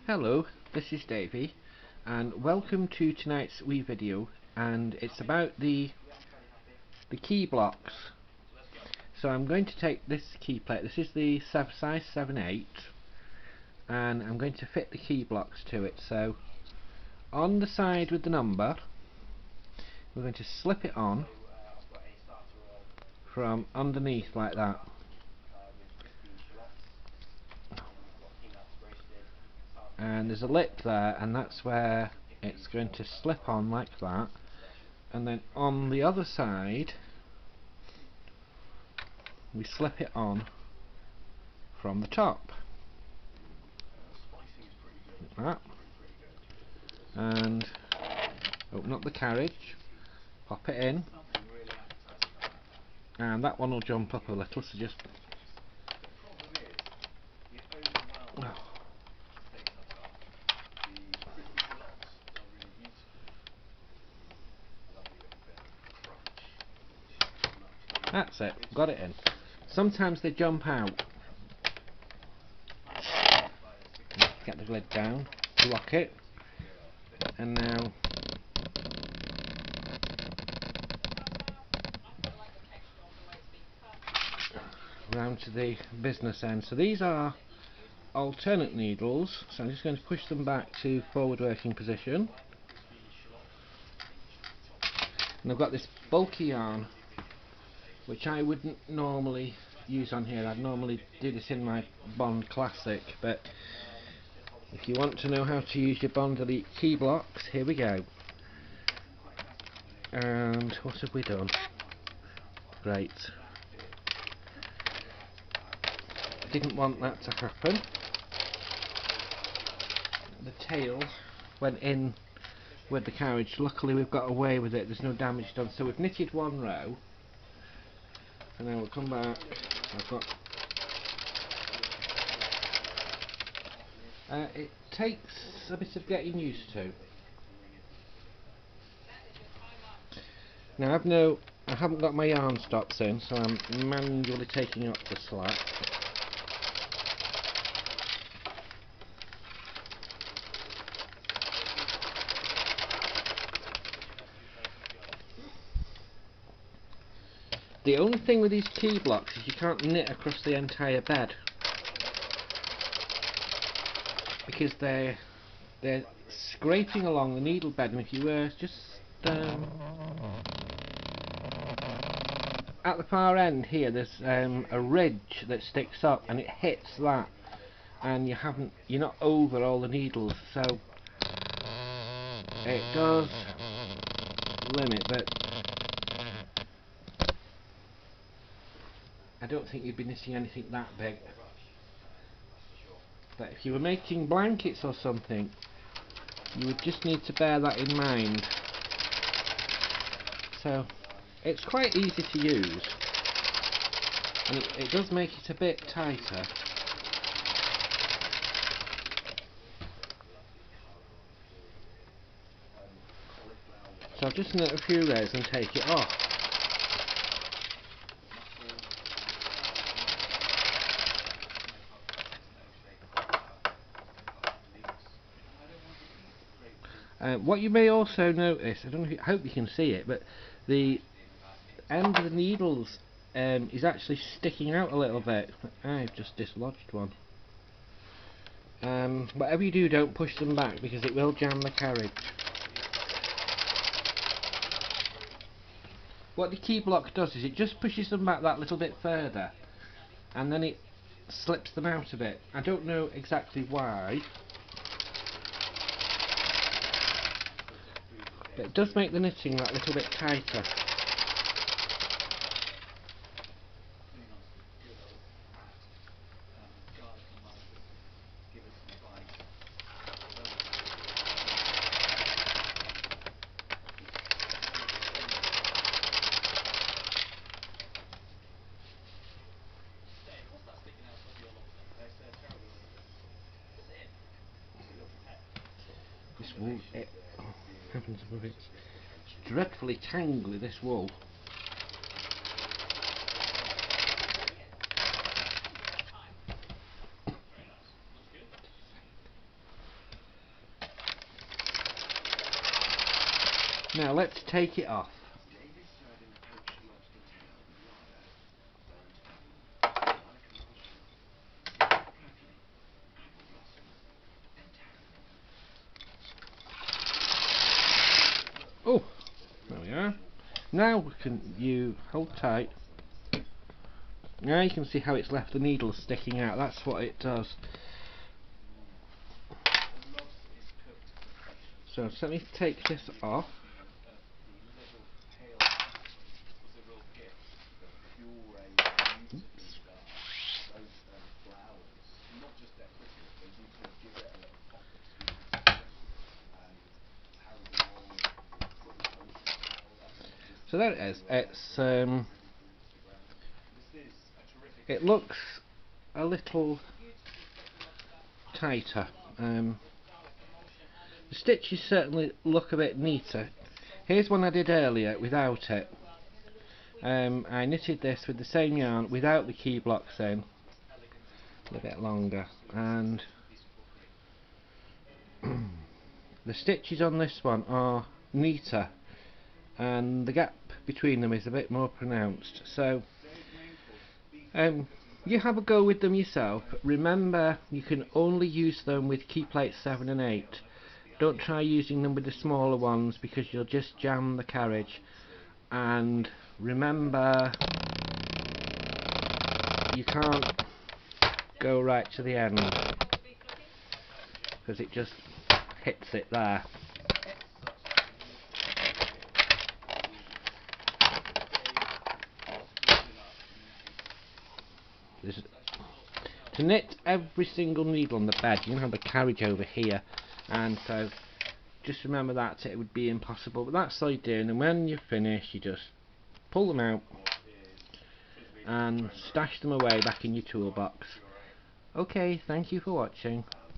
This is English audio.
Hello, this is Davey, and welcome to tonight's wee video, and it's about the key blocks. So I'm going to take this key plate. This is the size 7/8, and I'm going to fit the key blocks to it. So on the side with the number, we're going to slip it on from underneath like that. And there's a lip there, and that's where it's going to slip on like that. And then on the other side we slip it on from the top like that, and open up the carriage, pop it in, and that one will jump up a little, so just that's it, got it in. Sometimes they jump out. Get the lid down, lock it, and now round to the business end. So these are alternate needles, so I'm just going to push them back to forward working position. And I've got this bulky yarn which I wouldn't normally use on here. I'd normally do this in my Bond Classic, but if you want to know how to use your Bond Elite key blocks, here we go. And what have we done? Great. Didn't want that to happen. The tail went in with the carriage. Luckily we've got away with it, there's no damage done. So we've knitted one row, and then we'll come back. I've got it takes a bit of getting used to. Now I haven't got my yarn stops in, so I'm manually taking up the slack. The only thing with these key blocks is you can't knit across the entire bed, because they're scraping along the needle bed, and if you were just at the far end here, there's a ridge that sticks up, and it hits that, and you're not over all the needles, so it does limit. But I don't think you'd be knitting anything that big. But if you were making blankets or something, you would just need to bear that in mind. So it's quite easy to use, and it does make it a bit tighter. So I'll just knit a few rows and take it off. What you may also notice, I don't know if I hope you can see it, but the end of the needles is actually sticking out a little bit. I've just dislodged one. Whatever you do, don't push them back, because it will jam the carriage. What the key block does is it just pushes them back that little bit further, and then it slips them out a bit. I don't know exactly why, but it does make the knitting that little bit tighter. This wool, it happens above it. It's dreadfully tangly, this wool. Now let's take it off. Oh, there we are. Now we can hold tight. Now you can see how it's left the needle sticking out. That's what it does. So let me take this off. Oops. So there it is. It looks a little tighter. The stitches certainly look a bit neater. Here's one I did earlier without it. I knitted this with the same yarn without the key blocks in, a bit longer, and the stitches on this one are neater and the gap between them is a bit more pronounced. So you have a go with them yourself. Remember, you can only use them with key plates 7 and 8. Don't try using them with the smaller ones because you'll just jam the carriage. And remember, you can't go right to the end because it just hits it there. To knit every single needle on the bed, you're going to have the carriage over here, and so just remember that it would be impossible, but that's all you do. And then when you're finished, you just pull them out and stash them away back in your toolbox. Okay, thank you for watching.